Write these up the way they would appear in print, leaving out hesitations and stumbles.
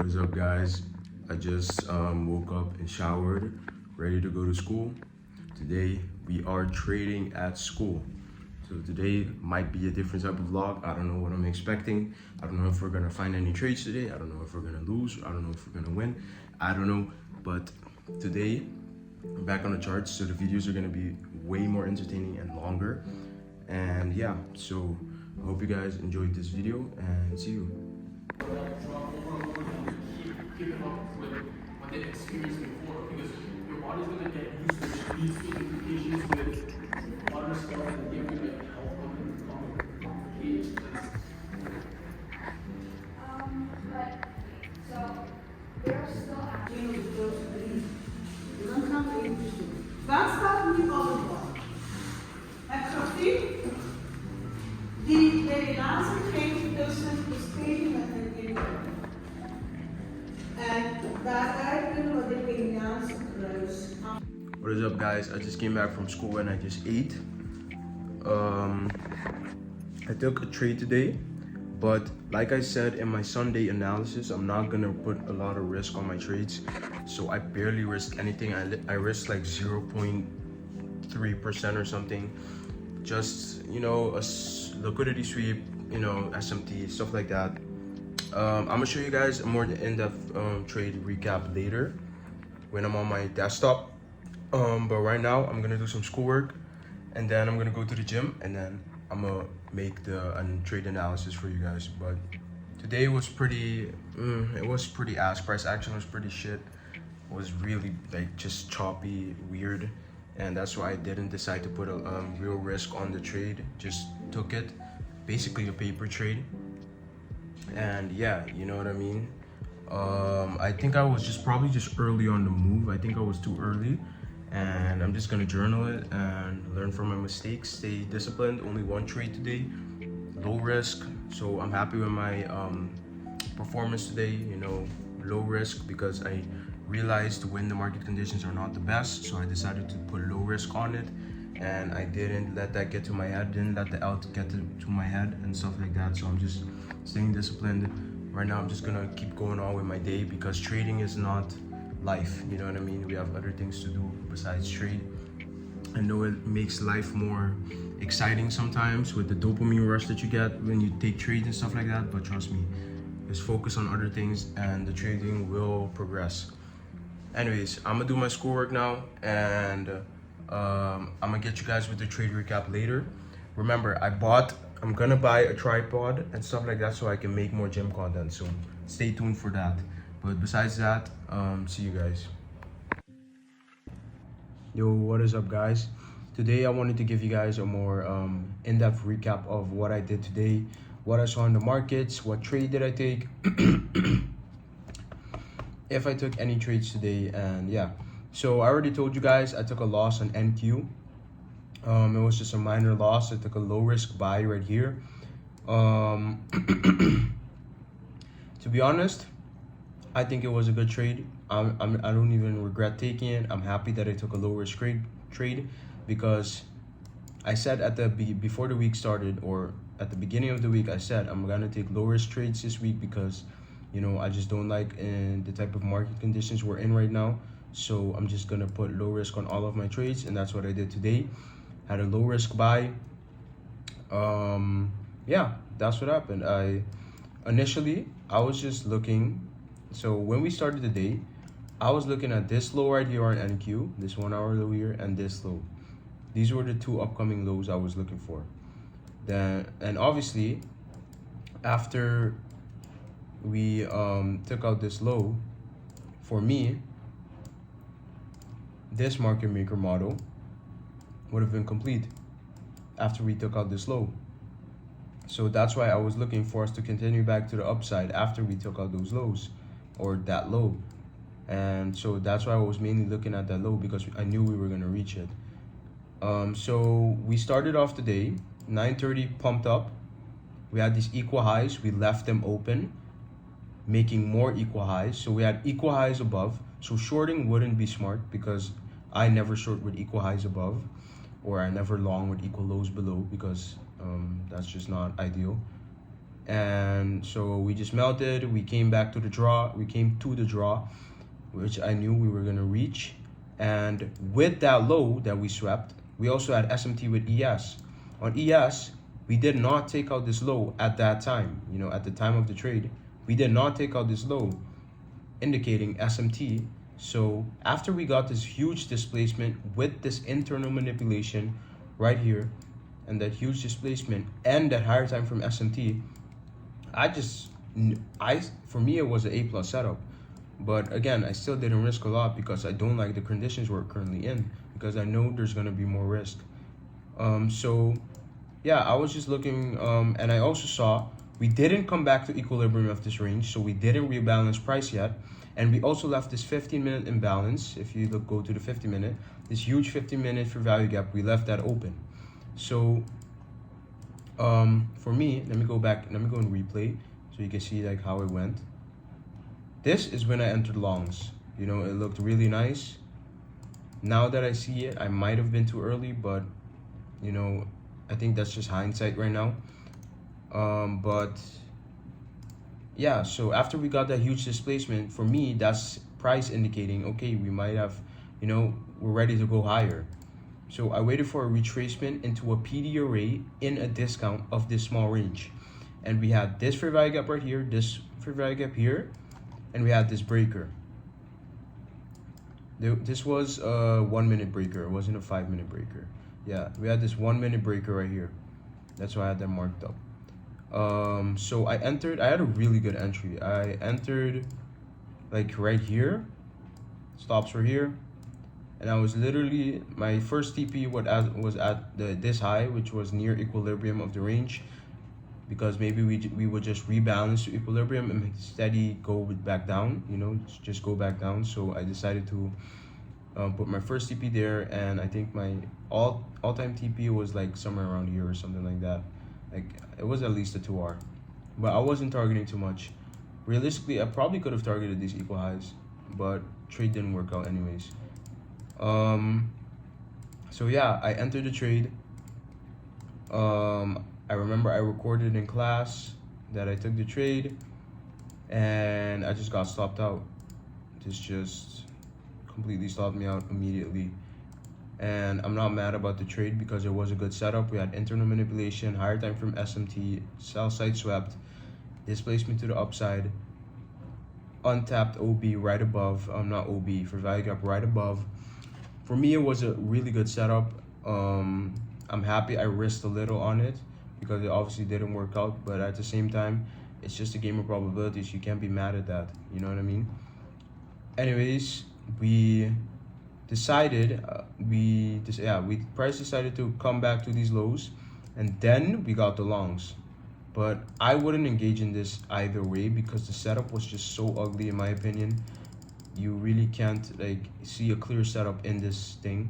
What is up, guys? I just woke up and showered, ready to go to school. Today we are trading at school. So today might be a different type of vlog. I don't know what I'm expecting. I don't know if we're gonna find any trades today. I don't know if we're gonna lose. I don't know if we're gonna win. I don't know. But today we're back on the charts, so the videos are gonna be way more entertaining and longer. And yeah, so I hope you guys enjoyed this video and see you. Keeping up with what they experienced before, because your body's gonna get used to these implications with water stuff and give you like health complications. But so they're still actually those things. You don't have to interesting. That's not me all about. Extra fee. The answer came to the stadium and the and that guy didn't know they came down close. What is up, guys? I just came back from school and I just ate. I took a trade today, but like I said in my Sunday analysis, I'm not gonna put a lot of risk on my trades. So I barely risked anything. I risked like 0.3% or something. Just, you know, a liquidity sweep, you know, SMT, stuff like that. I'm gonna show you guys a more in-depth trade recap later when I'm on my desktop. But right now I'm gonna do some schoolwork and then I'm gonna go to the gym and then I'm gonna make the trade analysis for you guys. But today was pretty, it was pretty ass. Price action was pretty shit. It was really like just choppy, weird. And that's why I didn't decide to put a real risk on the trade. Just took it, basically a paper trade. And yeah, you know what I mean. I think I was probably just early on the move. I think I was too early, and I'm just gonna journal it and learn from my mistakes. Stay disciplined. Only one trade today, low risk. So I'm happy with my performance today. You know, low risk because I realized when the market conditions are not the best. So I decided to put low risk on it, and I didn't let that get to my head. Didn't let the alt get to my head and stuff like that. So I'm just staying disciplined. Right now I'm just gonna keep going on with my day because trading is not life, you know what I mean? We have other things to do besides trade. I know it makes life more exciting sometimes with the dopamine rush that you get when you take trades and stuff like that, but trust me, just focus on other things and the trading will progress. Anyways, I'm gonna do my schoolwork now and I'm gonna get you guys with the trade recap later. Remember, I'm gonna buy a tripod and stuff like that so I can make more gym content, so stay tuned for that. But besides that, see you guys. Yo, what is up, guys? Today I wanted to give you guys a more in-depth recap of what I did today, what I saw in the markets, what trade did I take, if I took any trades today, and yeah. So I already told you guys I took a loss on NQ. It was just a minor loss. I took a low risk buy right here. To be honest, I think it was a good trade. I don't even regret taking it. I'm happy that I took a low risk trade because I said before the week started, or at the beginning of the week, I said I'm gonna take low risk trades this week because, you know, I just don't like the type of market conditions we're in right now. So I'm just gonna put low risk on all of my trades, and that's what I did today. Had a low risk buy. Yeah, that's what happened. Initially I was just looking. So when we started the day, I was looking at this low right here on NQ, this 1 hour low here, and this low. These were the two upcoming lows I was looking for. Then, and obviously, after we took out this low, for me, this market maker model would have been complete after we took out this low. So that's why I was looking for us to continue back to the upside after we took out those lows, or that low. And so that's why I was mainly looking at that low, because I knew we were going to reach it. So we started off the day 9:30, pumped up. We had these equal highs. We left them open, making more equal highs. So we had equal highs above. So shorting wouldn't be smart because I never short with equal highs above, or I never long with equal lows below, because that's just not ideal. and so we just melted. We came back to the draw. We came to the draw, which I knew we were gonna reach. And with that low that we swept, we also had SMT with ES. On ES, we did not take out this low at that time. You know, at the time of the trade, we did not take out this low, indicating SMT. So after we got this huge displacement with this internal manipulation right here, and that huge displacement and that higher time from SMT, for me it was an A+ setup. But again, I still didn't risk a lot because I don't like the conditions we're currently in, because I know there's gonna be more risk. So yeah, I was just looking, and I also saw we didn't come back to equilibrium of this range, so we didn't rebalance price yet. And we also left this 15-minute imbalance. If you go to the 50-minute, this huge 15-minute for value gap, we left that open. So for me, let me go and replay so you can see like how it went. This is when I entered longs. You know, it looked really nice. Now that I see it, I might have been too early, but you know, I think that's just hindsight right now. But yeah, so after we got that huge displacement, for me, that's price indicating, okay, we might have, you know, we're ready to go higher. So I waited for a retracement into a PD array in a discount of this small range. And we had this fair value gap right here, this fair value gap here, and we had this breaker. This was a 1 minute breaker, it wasn't a 5 minute breaker. Yeah, we had this 1 minute breaker right here. That's why I had that marked up. So I had a really good entry. I entered like right here, stops were here, and I was literally, my first TP was at this high, which was near equilibrium of the range, because maybe we would just rebalance to equilibrium and steady go back down, you know, just go back down. So I decided to put my first TP there, and I think my all-time TP was like somewhere around here or something like that. Like it was at least a 2R, but I wasn't targeting too much. Realistically, I probably could have targeted these equal highs, but trade didn't work out anyways. So yeah, I entered the trade. I remember I recorded in class that I took the trade, and I just got stopped out. This just completely stopped me out immediately. And I'm not mad about the trade because it was a good setup. We had internal manipulation, higher time from SMT, sell side swept, displacement to the upside, untapped OB right above, not OB, for value gap right above. For me, it was a really good setup. I'm happy I risked a little on it because it obviously didn't work out, but at the same time, it's just a game of probabilities. You can't be mad at that, you know what I mean? Anyways, we decided, price decided to come back to these lows, and then we got the longs. But I wouldn't engage in this either way because the setup was just so ugly in my opinion. You really can't like see a clear setup in this thing,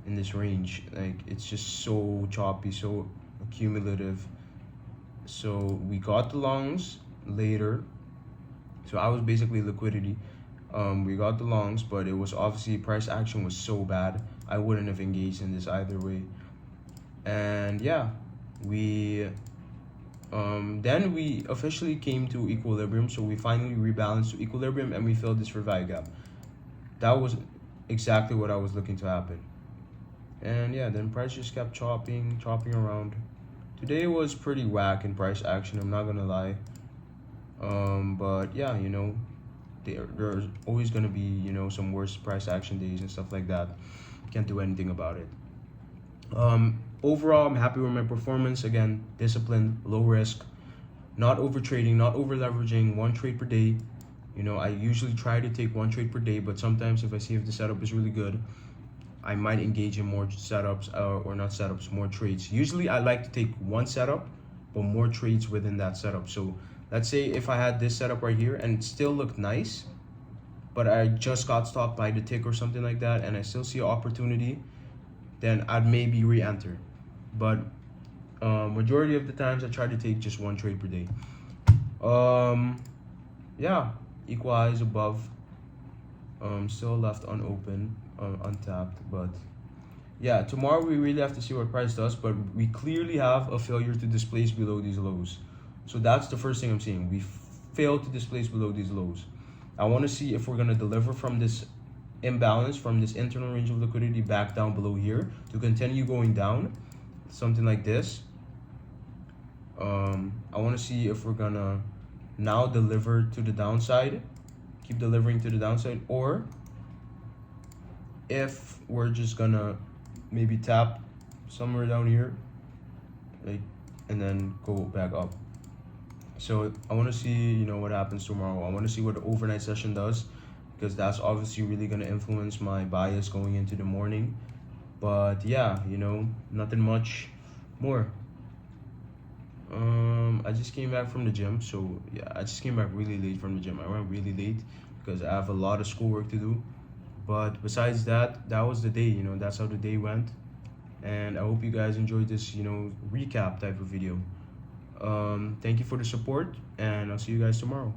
in this range. Like it's just so choppy, so accumulative. So we got the longs later. So I was basically liquidity. We got the longs, but it was obviously price action was so bad. I wouldn't have engaged in this either way. And yeah, then we officially came to equilibrium. So we finally rebalanced to equilibrium and we filled this for value gap. That was exactly what I was looking to happen. And yeah, then price just kept chopping around. Today was pretty whack in price action, I'm not gonna lie. But yeah, you know, there's always gonna be, you know, some worse price action days and stuff like that. Can't do anything about it. Overall, I'm happy with my performance. Again, discipline, low risk, not over trading, not over leveraging, 1 trade per day. You know, I usually try to take 1 trade per day, but sometimes if I see if the setup is really good, I might engage in more setups, or not setups, more trades. Usually I like to take 1 setup, but more trades within that setup. So let's say if I had this setup right here and it still looked nice, but I just got stopped by the tick or something like that, and I still see an opportunity, then I'd maybe re-enter. But majority of the times I try to take just 1 trade per day. Yeah, equal highs above, still left unopened, untapped. But yeah, tomorrow we really have to see what price does, but we clearly have a failure to displace below these lows. So that's the first thing I'm seeing. We failed to displace below these lows. I want to see if we're going to deliver from this imbalance, from this internal range of liquidity back down below here to continue going down, something like this. I want to see if we're gonna now deliver to the downside, keep delivering to the downside, or if we're just gonna maybe tap somewhere down here, like, and then go back up. So I want to see, you know, what happens tomorrow. I want to see what the overnight session does, because that's obviously really going to influence my bias going into the morning. But yeah, you know, nothing much more. I just came back from the gym, so yeah, I just came back really late from the gym. I went really late because I have a lot of schoolwork to do. But besides that, that was the day, you know, that's how the day went. And I hope you guys enjoyed this, you know, recap type of video. Thank you for the support, and I'll see you guys tomorrow.